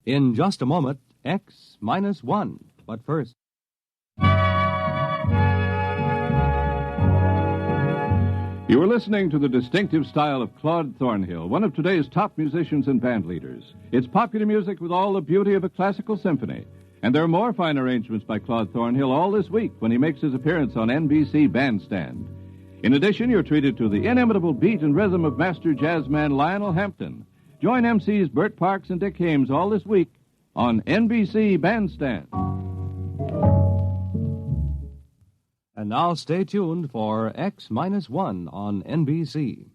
In just a moment, X-1. But first... You are listening to the distinctive style of Claude Thornhill, one of today's top musicians and band leaders. It's popular music with all the beauty of a classical symphony. And there are more fine arrangements by Claude Thornhill all this week when he makes his appearance on NBC Bandstand. In addition, you're treated to the inimitable beat and rhythm of master jazzman Lionel Hampton. Join MCs Bert Parks and Dick Hames all this week on NBC Bandstand. And now stay tuned for X-1 on NBC.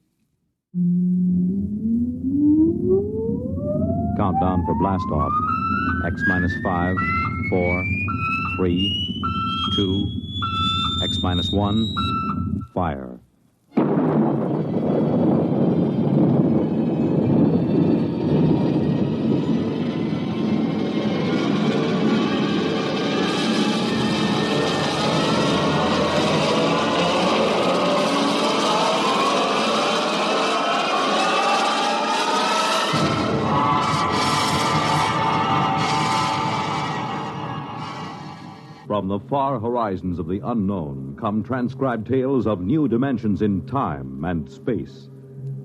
Countdown for blast off. X-5, 4, 3, 2, X-1, fire. From the far horizons of the unknown come transcribed tales of new dimensions in time and space.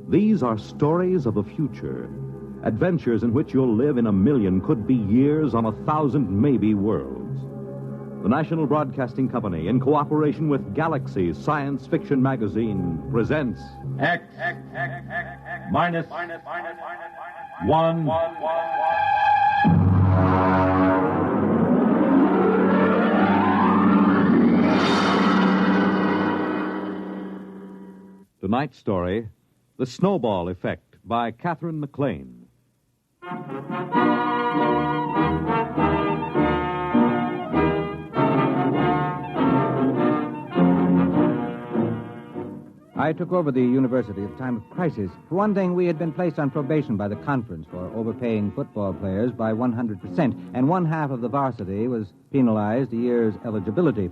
These are stories of the future, adventures in which you'll live in a million, could be years, on 1,000 maybe worlds. The National Broadcasting Company, in cooperation with Galaxy Science Fiction Magazine, presents X-1. Tonight's story, The Snowball Effect, by Catherine McLean. I took over the university at a time of crisis. For one thing, we had been placed on probation by the conference for overpaying football players by 100%, and one half of the varsity was penalized a year's eligibility.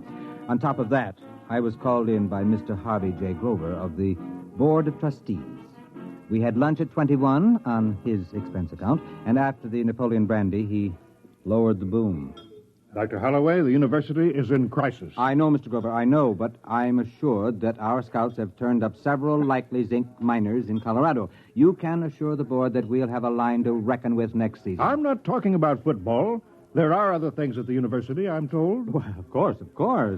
On top of that, I was called in by Mr. Harvey J. Grover of the Board of Trustees. We had lunch at 21 on his expense account, and after the Napoleon brandy, he lowered the boom. Dr. Holloway, the university is in crisis. I know, Mr. Grover, I know, but I'm assured that our scouts have turned up several likely zinc miners in Colorado. You can assure the board that we'll have a line to reckon with next season. I'm not talking about football. There are other things at the university, I'm told. Well, of course.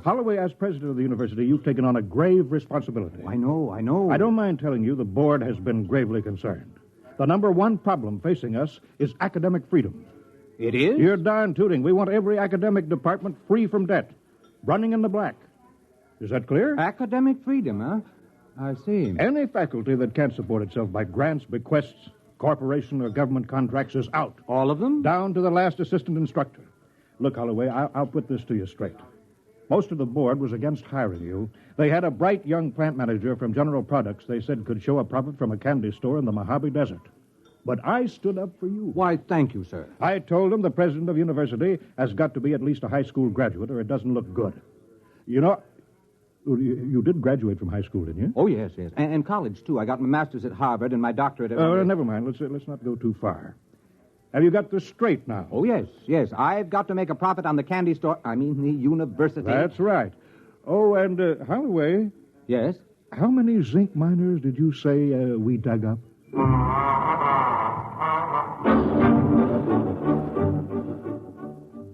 Holloway, as president of the university, you've taken on a grave responsibility. I know. I don't mind telling you the board has been gravely concerned. The number one problem facing us is academic freedom. It is? You're darn tooting. We want every academic department free from debt, running in the black. Is that clear? Academic freedom, huh? I see. Any faculty that can't support itself by grants, bequests, corporation or government contracts is out. All of them? Down to the last assistant instructor. Look, Holloway, I'll put this to you straight. Most of the board was against hiring you. They had a bright young plant manager from General Products they said could show a profit from a candy store in the Mojave Desert. But I stood up for you. Why, thank you, sir. I told them the president of the university has got to be at least a high school graduate or it doesn't look good. You know, you did graduate from high school, didn't you? Oh, yes. And college, too. I got my master's at Harvard and my doctorate at... Never mind. Let's not go too far. Have you got this straight now? Oh, yes. I've got to make a profit on the candy store. I mean, the university. That's right. Oh, and Holloway... Yes? How many zinc miners did you say we dug up?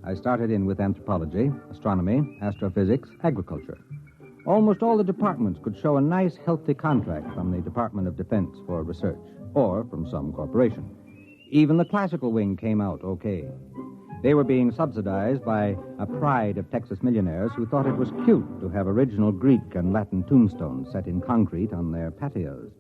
I started in with anthropology, astronomy, astrophysics, agriculture. Almost all the departments could show a nice, healthy contract from the Department of Defense for research, or from some corporation. Even the classical wing came out okay. They were being subsidized by a pride of Texas millionaires who thought it was cute to have original Greek and Latin tombstones set in concrete on their patios.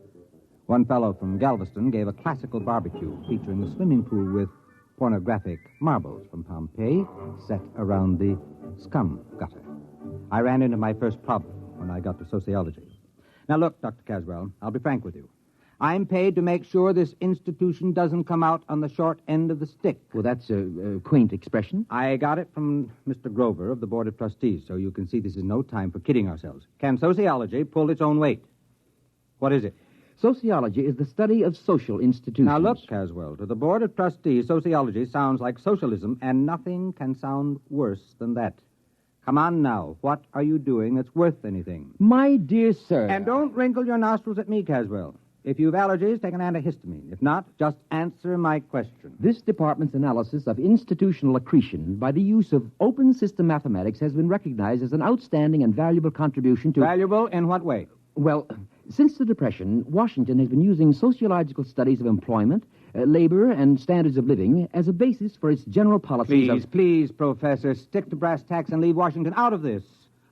One fellow from Galveston gave a classical barbecue featuring a swimming pool with pornographic marbles from Pompeii set around the scum gutter. I ran into my first problem when I got to sociology. Now, look, Dr. Caswell, I'll be frank with you. I'm paid to make sure this institution doesn't come out on the short end of the stick. Well, that's a quaint expression. I got it from Mr. Grover of the Board of Trustees, so you can see this is no time for kidding ourselves. Can sociology pull its own weight? What is it? Sociology is the study of social institutions. Now look, Caswell, to the Board of Trustees, sociology sounds like socialism, and nothing can sound worse than that. Come on now. What are you doing that's worth anything? My dear sir. And don't wrinkle your nostrils at me, Caswell. If you've allergies, take an antihistamine. If not, just answer my question. This department's analysis of institutional accretion by the use of open system mathematics has been recognized as an outstanding and valuable contribution to... Valuable in what way? Well, since the Depression, Washington has been using sociological studies of employment, labor, and standards of living as a basis for its general policies Please, Professor, stick to brass tacks and leave Washington out of this.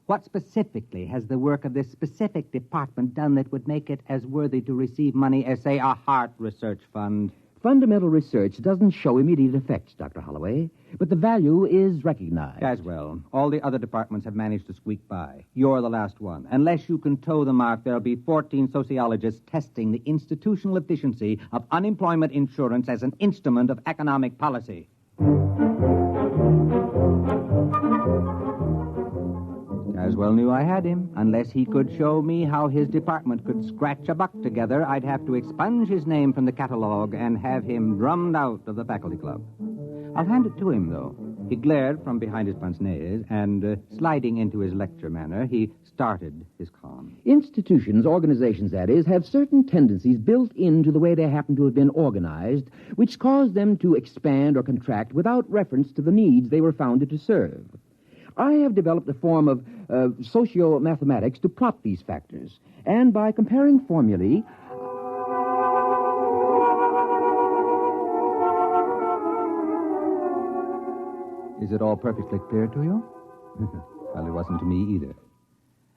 What specifically has the work of this specific department done that would make it as worthy to receive money as, say, a heart research fund? Fundamental research doesn't show immediate effects, Dr. Holloway, but the value is recognized. Caswell, all the other departments have managed to squeak by. You're the last one. Unless you can toe the mark, there'll be 14 sociologists testing the institutional efficiency of unemployment insurance as an instrument of economic policy. Caswell knew I had him. Unless he could show me how his department could scratch a buck together, I'd have to expunge his name from the catalog and have him drummed out of the faculty club. I'll hand it to him, though. He glared from behind his pince-nez, and sliding into his lecture manner, he started his calm. Institutions, organizations, that is, have certain tendencies built into the way they happen to have been organized, which cause them to expand or contract without reference to the needs they were founded to serve. I have developed a form of socio-mathematics to plot these factors, and by comparing formulae... Is it all perfectly clear to you? Well, it wasn't to me either.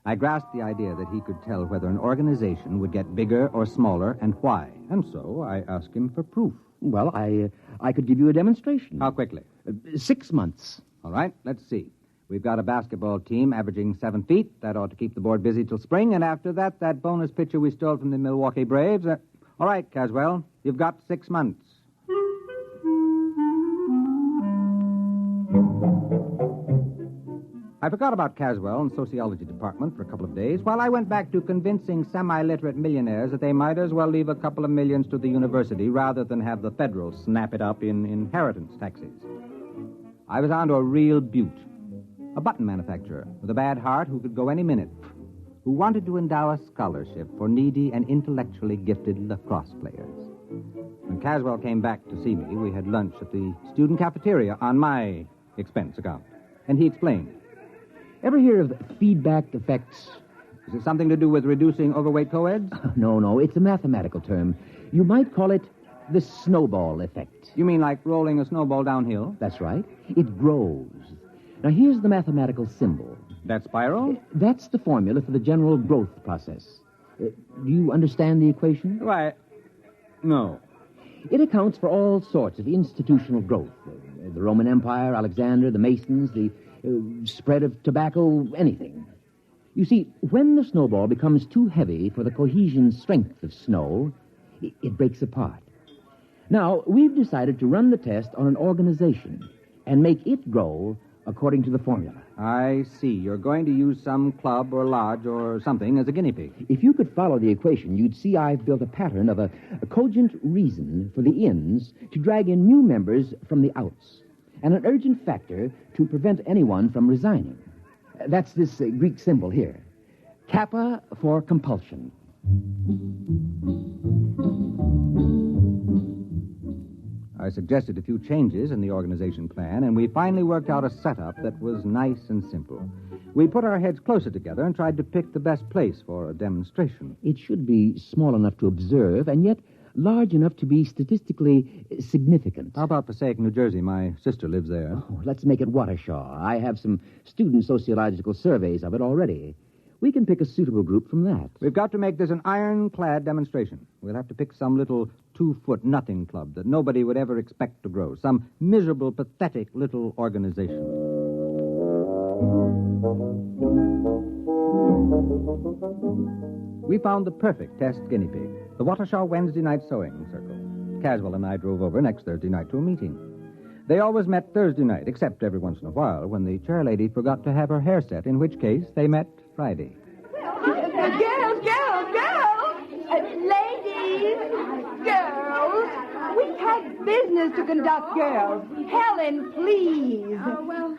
I grasped the idea that he could tell whether an organization would get bigger or smaller and why. And so I asked him for proof. Well, I could give you a demonstration. How quickly? 6 months. All right, let's see. We've got a basketball team averaging 7 feet. That ought to keep the board busy till spring. And after that, that bonus pitcher we stole from the Milwaukee Braves. All right, Caswell, you've got 6 months. I forgot about Caswell and sociology department for a couple of days while I went back to convincing semi-literate millionaires that they might as well leave a couple of millions to the university rather than have the federal snap it up in inheritance taxes. I was on to a real beaut. A button manufacturer with a bad heart who could go any minute, who wanted to endow a scholarship for needy and intellectually gifted lacrosse players. When Caswell came back to see me, we had lunch at the student cafeteria on my expense account. And he explained. Ever hear of feedback effects? Is it something to do with reducing overweight co-eds? No, it's a mathematical term. You might call it the snowball effect. You mean like rolling a snowball downhill? That's right. It grows. Now, here's the mathematical symbol. That spiral? That's the formula for the general growth process. Do you understand the equation? Why, no. It accounts for all sorts of institutional growth. The Roman Empire, Alexander, the Masons, the spread of tobacco, anything. You see, when the snowball becomes too heavy for the cohesion strength of snow, it breaks apart. Now, we've decided to run the test on an organization and make it grow according to the formula. I see. You're going to use some club or lodge or something as a guinea pig. If you could follow the equation, you'd see I've built a pattern of a cogent reason for the ins to drag in new members from the outs, and an urgent factor to prevent anyone from resigning. That's this Greek symbol here. Kappa for compulsion. I suggested a few changes in the organization plan, and we finally worked out a setup that was nice and simple. We put our heads closer together and tried to pick the best place for a demonstration. It should be small enough to observe, and yet large enough to be statistically significant. How about Passaic, New Jersey? My sister lives there. Oh, let's make it Watershaw. I have some student sociological surveys of it already. We can pick a suitable group from that. We've got to make this an ironclad demonstration. We'll have to pick some little 2-foot nothing club that nobody would ever expect to grow. Some miserable, pathetic little organization. We found the perfect test guinea pig, the Watershaw Wednesday night sewing circle. Caswell and I drove over next Thursday night to a meeting. They always met Thursday night, except every once in a while when the chairlady forgot to have her hair set, in which case they met Friday. Girls! Ladies! business to conduct, girls. Helen, please. Well...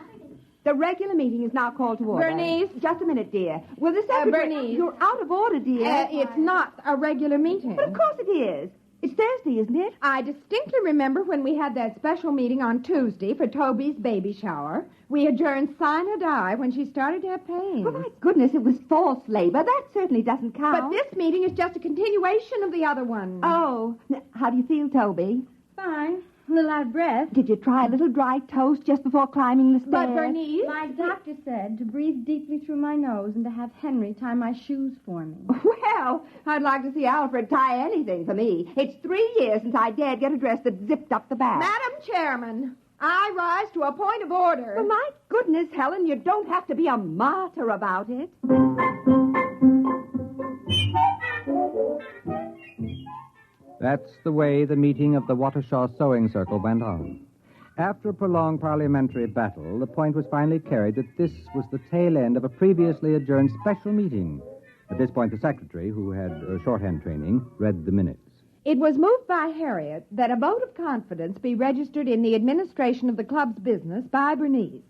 The regular meeting is now called to order. Bernice? Just a minute, dear. Will the secretary... Bernice? You're out of order, dear. It's not a regular meeting. But of course it is. It's Thursday, isn't it? I distinctly remember when we had that special meeting on Tuesday for Toby's baby shower. We adjourned sine die when she started to have pain. Oh, my goodness, it was false labor. That certainly doesn't count. But this meeting is just a continuation of the other one. Oh. How do you feel, Toby? Fine. A little out of breath. Did you try a little dry toast just before climbing the stairs? But, Bernice... My doctor said to breathe deeply through my nose and to have Henry tie my shoes for me. Well, I'd like to see Alfred tie anything for me. It's 3 years since I dared get a dress that zipped up the back. Madam Chairman, I rise to a point of order. Well, my goodness, Helen, you don't have to be a martyr about it. That's the way the meeting of the Watershaw Sewing Circle went on. After a prolonged parliamentary battle, the point was finally carried that this was the tail end of a previously adjourned special meeting. At this point, the secretary, who had shorthand training, read the minutes. It was moved by Harriet that a vote of confidence be registered in the administration of the club's business by Bernice.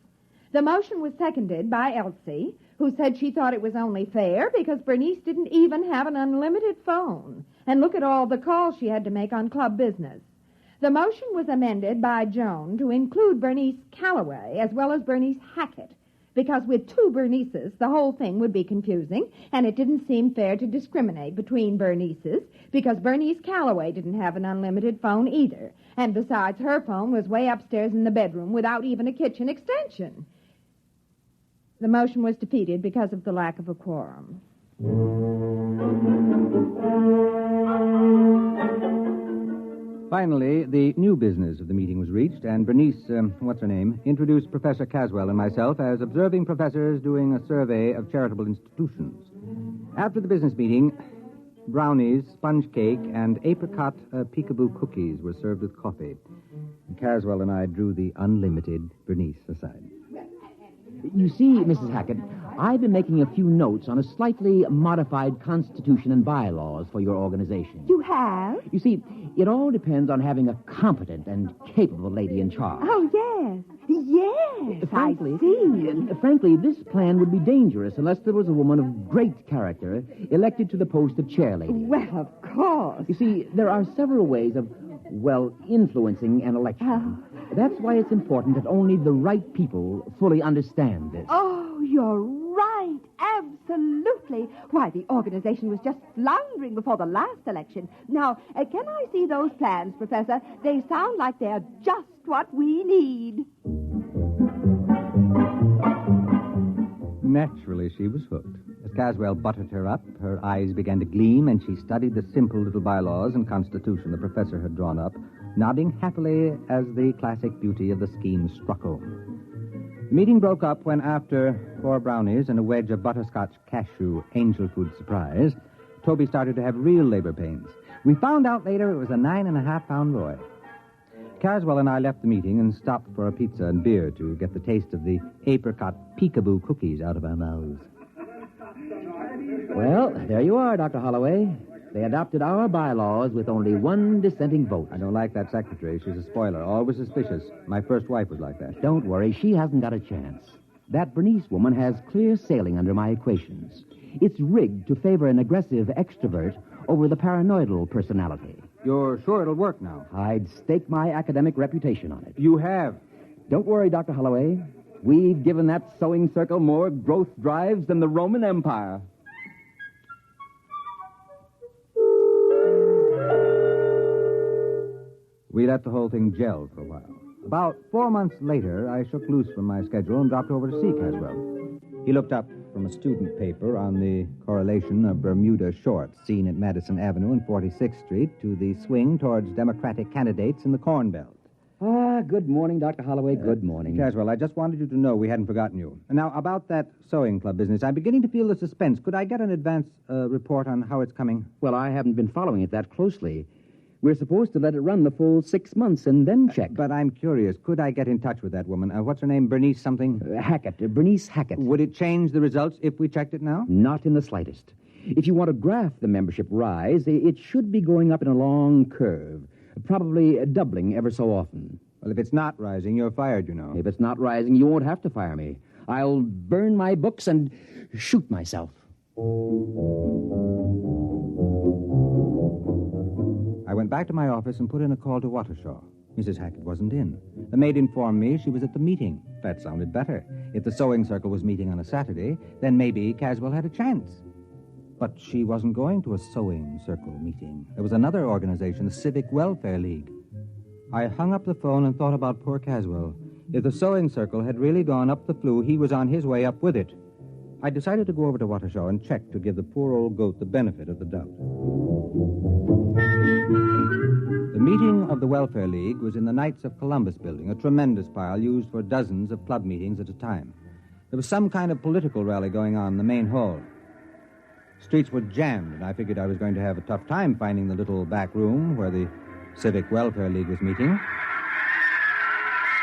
The motion was seconded by Elsie, who said she thought it was only fair because Bernice didn't even have an unlimited phone. And look at all the calls she had to make on club business. The motion was amended by Joan to include Bernice Calloway as well as Bernice Hackett, because with 2 Bernices, the whole thing would be confusing, and it didn't seem fair to discriminate between Bernices, because Bernice Calloway didn't have an unlimited phone either. And besides, her phone was way upstairs in the bedroom without even a kitchen extension. The motion was defeated because of the lack of a quorum. Finally, the new business of the meeting was reached, and Bernice, introduced Professor Caswell and myself as observing professors doing a survey of charitable institutions. After the business meeting, brownies, sponge cake, and apricot peekaboo cookies were served with coffee. Caswell and I drew the unlimited Bernice aside. You see, Mrs. Hackett, I've been making a few notes on a slightly modified constitution and bylaws for your organization. You have? You see, it all depends on having a competent and capable lady in charge. Oh, yes. Yes, Frankly, I see. Frankly, this plan would be dangerous unless there was a woman of great character elected to the post of chair lady. Well, of course. You see, there are several ways of, influencing an election. That's why it's important that only the right people fully understand this. Oh, you're right. Absolutely. Why, the organization was just floundering before the last election. Now, can I see those plans, Professor? They sound like they're just what we need. Naturally, she was hooked. As Caswell buttered her up, her eyes began to gleam, and she studied the simple little bylaws and constitution the professor had drawn up, nodding happily as the classic beauty of the scheme struck home. The meeting broke up when, after 4 brownies and a wedge of butterscotch cashew angel food surprise, Toby started to have real labor pains. We found out later it was a 9.5-pound boy. Caswell and I left the meeting and stopped for a pizza and beer to get the taste of the apricot peekaboo cookies out of our mouths. Well, there you are, Dr. Holloway. They adopted our bylaws with only 1 dissenting vote. I don't like that secretary. She's a spoiler, always suspicious. My first wife was like that. Don't worry, she hasn't got a chance. That Bernice woman has clear sailing under my equations. It's rigged to favor an aggressive extrovert over the paranoidal personality. You're sure it'll work now? I'd stake my academic reputation on it. You have? Don't worry, Dr. Holloway. We've given that sewing circle more growth drives than the Roman Empire. We let the whole thing gel for a while. About 4 months later, I shook loose from my schedule and dropped over to see Caswell. He looked up from a student paper on the correlation of Bermuda shorts seen at Madison Avenue and 46th Street to the swing towards Democratic candidates in the Corn Belt. Good morning, Dr. Holloway. Good morning. Caswell, I just wanted you to know we hadn't forgotten you. Now, about that sewing club business, I'm beginning to feel the suspense. Could I get an advance report on how it's coming? Well, I haven't been following it that closely. We're supposed to let it run the full 6 months and then check. But I'm curious. Could I get in touch with that woman? What's her name? Bernice something? Hackett. Bernice Hackett. Would it change the results if we checked it now? Not in the slightest. If you want to graph the membership rise, it should be going up in a long curve. probably doubling ever so often. Well, if it's not rising, you're fired, you know. If it's not rising, you won't have to fire me. I'll burn my books and shoot myself. I went back to my office and put in a call to Watershaw. Mrs. Hackett wasn't in. The maid informed me she was at the meeting. That sounded better. If the sewing circle was meeting on a Saturday, then maybe Caswell had a chance. But she wasn't going to a sewing circle meeting. There was another organization, the Civic Welfare League. I hung up the phone and thought about poor Caswell. If the sewing circle had really gone up the flue, he was on his way up with it. I decided to go over to Watershaw and check to give the poor old goat the benefit of the doubt. The meeting of the Welfare League was in the Knights of Columbus building, a tremendous pile used for dozens of club meetings at a time. There was some kind of political rally going on in the main hall. Streets were jammed, and I figured I was going to have a tough time finding the little back room where the Civic Welfare League was meeting.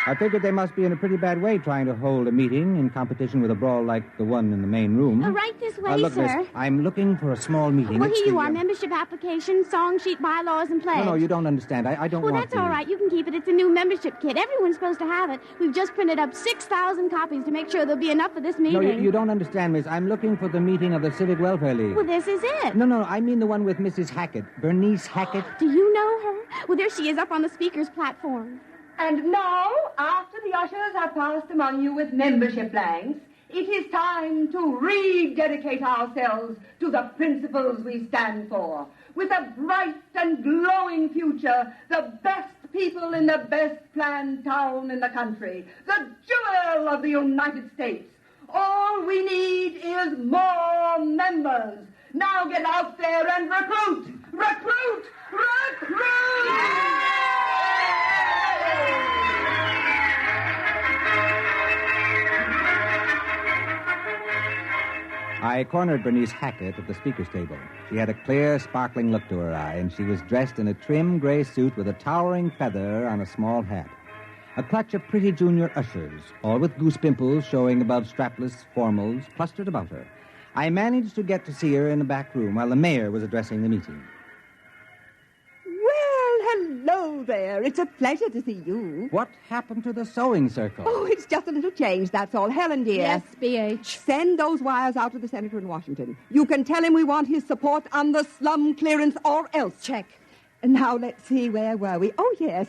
I figured they must be in a pretty bad way trying to hold a meeting in competition with a brawl like the one in the main room. Right this way, look, sir. Miss, I'm looking for a small meeting. Well, It's here you the, are. Membership application, song sheet, bylaws, and pledge. No, you don't understand. I don't Well, want that's to. all right. You can keep it. It's a new membership kit. Everyone's supposed to have it. We've just printed up 6,000 copies to make sure there'll be enough for this meeting. No, you don't understand, Miss. I'm looking for the meeting of the Civic Welfare League. Well, this is it. No, I mean the one with Mrs. Hackett. Bernice Hackett. Do you know her? Well, there she is up on the speaker's platform. And now, after the ushers have passed among you with membership blanks, it is time to rededicate ourselves to the principles we stand for. With a bright and glowing future, the best people in the best planned town in the country, the jewel of the United States. All we need is more members. Now get out there and recruit! Recruit! Recruit! I cornered Bernice Hackett at the speaker's table. She had a clear, sparkling look to her eye, and she was dressed in a trim gray suit with a towering feather on a small hat. A clutch of pretty junior ushers, all with goose pimples showing above strapless formals, clustered about her. I managed to get to see her in the back room while the mayor was addressing the meeting. Hello there. It's a pleasure to see you. What happened to the sewing circle? Oh, it's just a little change, that's all. Helen, dear. Yes, B.H. Send those wires out to the senator in Washington. You can tell him we want his support on the slum clearance or else. Check. Now, let's see, where were we? Oh, yes.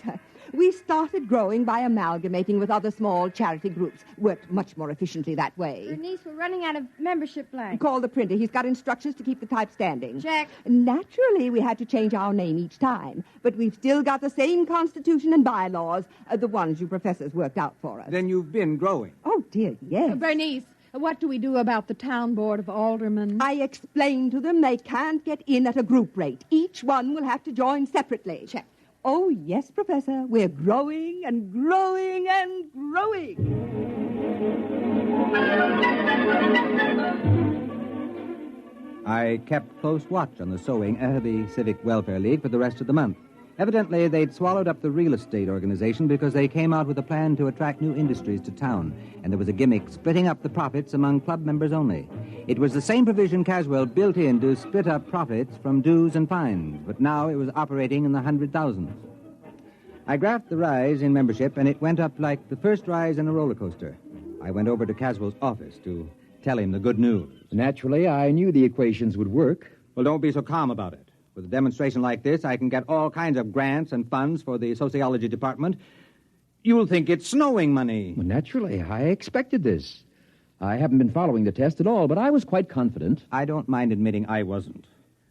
We started growing by amalgamating with other small charity groups. Worked much more efficiently that way. Bernice, we're running out of membership blanks. Call the printer. He's got instructions to keep the type standing. Check. Naturally, we had to change our name each time, but we've still got the same constitution and bylaws, the ones you professors worked out for us. Then you've been growing. Oh, dear, yes. Bernice, what do we do about the town board of aldermen? I explained to them they can't get in at a group rate. Each one will have to join separately. Check. Oh, yes, Professor. We're growing and growing and growing. I kept close watch on the sewing at the Civic Welfare League for the rest of the month. Evidently, they'd swallowed up the real estate organization because they came out with a plan to attract new industries to town, and there was a gimmick splitting up the profits among club members only. It was the same provision Caswell built in to split up profits from dues and fines, but now it was operating in the 100,000s. I graphed the rise in membership, and it went up like the first rise in a roller coaster. I went over to Caswell's office to tell him the good news. Naturally, I knew the equations would work. Well, don't be so calm about it. With a demonstration like this, I can get all kinds of grants and funds for the sociology department. You'll think it's snowing money. Well, naturally, I expected this. I haven't been following the test at all, but I was quite confident. I don't mind admitting I wasn't.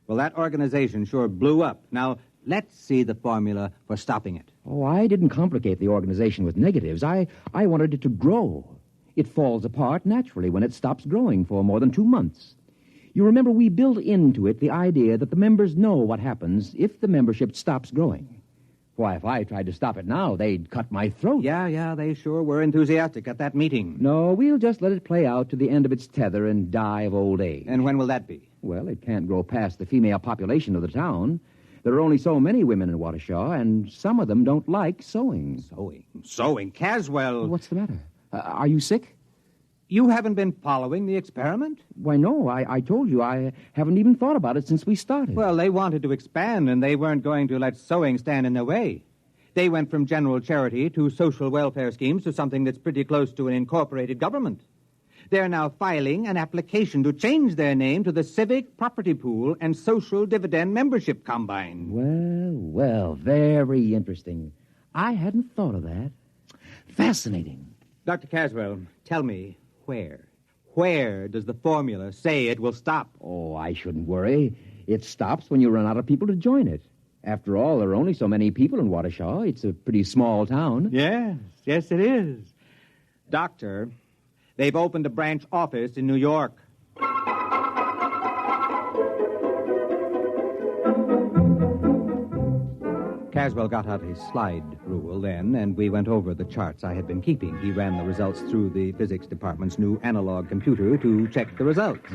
Well, that organization sure blew up. Now, let's see the formula for stopping it. Oh, I didn't complicate the organization with negatives. I wanted it to grow. It falls apart naturally when it stops growing for more than 2 months. You remember we built into it the idea that the members know what happens if the membership stops growing. Why, if I tried to stop it now, they'd cut my throat. Yeah, they sure were enthusiastic at that meeting. No, we'll just let it play out to the end of its tether and die of old age. And when will that be? Well, it can't grow past the female population of the town. There are only so many women in Watershaw, and some of them don't like sewing. Sewing? Caswell! What's the matter? Are you sick? You haven't been following the experiment? Why, no, I told you I haven't even thought about it since we started. Well, they wanted to expand, and they weren't going to let sewing stand in their way. They went from general charity to social welfare schemes to something that's pretty close to an incorporated government. They're now filing an application to change their name to the Civic Property Pool and Social Dividend Membership Combine. Well, very interesting. I hadn't thought of that. Fascinating. Dr. Caswell, tell me, where does the formula say it will stop? Oh, I shouldn't worry. It stops when you run out of people to join it. After all, there are only so many people in Waukesha. It's a pretty small town. Yes, it is. Doctor, they've opened a branch office in New York. Caswell got out his slide rule then, and we went over the charts I had been keeping. He ran the results through the physics department's new analog computer to check the results.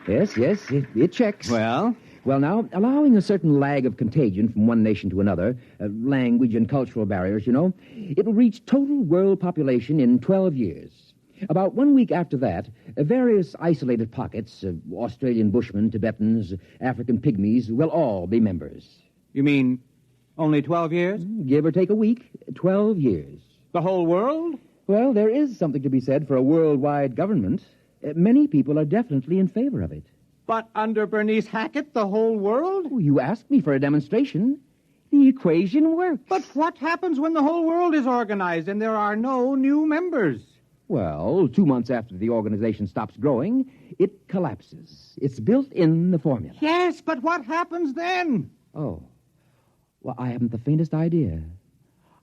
Yes, it checks. Well, now, allowing a certain lag of contagion from one nation to another, language and cultural barriers, it will reach total world population in 12 years. About 1 week after that, various isolated pockets, Australian Bushmen, Tibetans, African Pygmies, will all be members. You mean only 12 years? Give or take a week, 12 years. The whole world? Well, there is something to be said for a worldwide government. Many people are definitely in favor of it. But under Bernice Hackett, the whole world? You asked me for a demonstration. The equation works. But what happens when the whole world is organized and there are no new members? Well, 2 months after the organization stops growing, it collapses. It's built in the formula. Yes, but what happens then? Oh. Well, I haven't the faintest idea.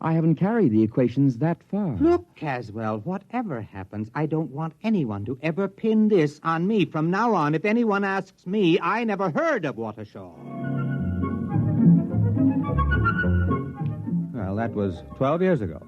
I haven't carried the equations that far. Look, Caswell, whatever happens, I don't want anyone to ever pin this on me. From now on, if anyone asks me, I never heard of Waukesha. Well, that was 12 years ago.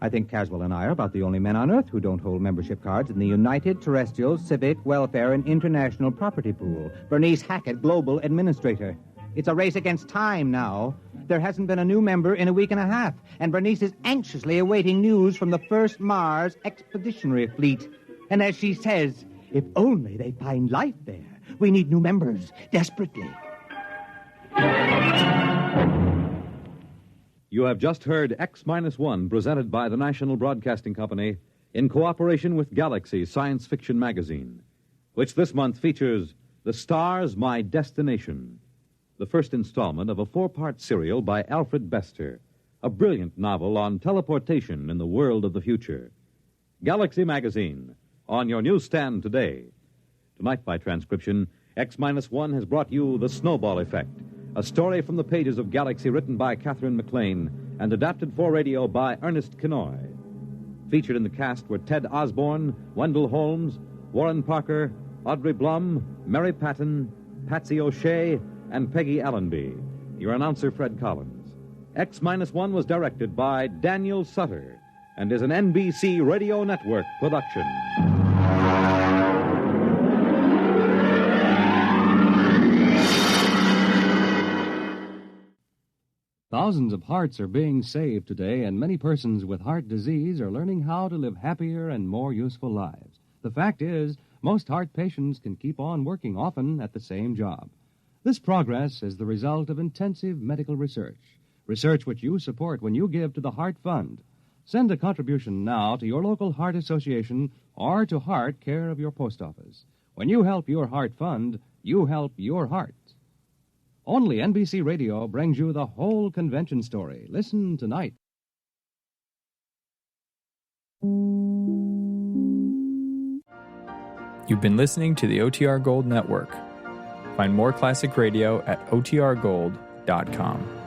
I think Caswell and I are about the only men on Earth who don't hold membership cards in the United Terrestrial Civic Welfare and International Property Pool. Bernice Hackett, Global Administrator. It's a race against time now. There hasn't been a new member in a week and a half, and Bernice is anxiously awaiting news from the first Mars Expeditionary Fleet. And as she says, if only they find life there. We need new members, desperately. You have just heard X-1, presented by the National Broadcasting Company in cooperation with Galaxy Science Fiction Magazine, which this month features The Stars, My Destination, the first installment of a 4-part serial by Alfred Bester, a brilliant novel on teleportation in the world of the future. Galaxy Magazine, on your newsstand today. Tonight, by transcription, X-1 has brought you The Snowball Effect, a story from the pages of Galaxy written by Catherine McLean and adapted for radio by Ernest Kenoy. Featured in the cast were Ted Osborne, Wendell Holmes, Warren Parker, Audrey Blum, Mary Patton, Patsy O'Shea, and Peggy Allenby. Your announcer, Fred Collins. X-1 was directed by Daniel Sutter and is an NBC Radio Network production. Thousands of hearts are being saved today, and many persons with heart disease are learning how to live happier and more useful lives. The fact is, most heart patients can keep on working often at the same job. This progress is the result of intensive medical research which you support when you give to the Heart Fund. Send a contribution now to your local Heart Association or to Heart, care of your post office. When you help your Heart Fund, you help your heart. Only NBC Radio brings you the whole convention story. Listen tonight. You've been listening to the OTR Gold Network. Find more classic radio at otrgold.com.